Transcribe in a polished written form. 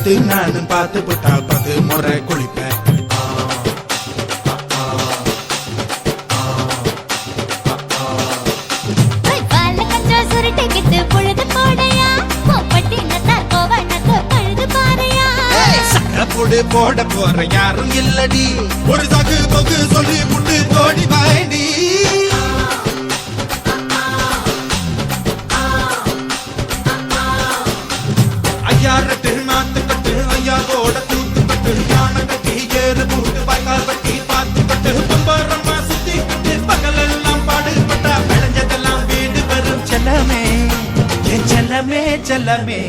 பார்த்து நானும் பார்த்து விட்டா 10 முறை குளிப்பேன். போட போற யாரும் இல்லடி, ஒரு சகு பகு சொல்லி முட்டு ஓடி வாடி. ஐயா ரெட்டு நாத்து கட்டு, ஐயாவோட கூத்து கட்டு, யானை கட்டி ஏறு கூட்டு, வாய்க்கால் வட்டி பார்த்து கட்டு, பம்பரமா சுத்தி கட்டு, பகலெல்லாம் பாடுபட்டா விளைஞ்சதெல்லாம் வீடு வரும். செல்லமே என் செல்லமே செல்லமே.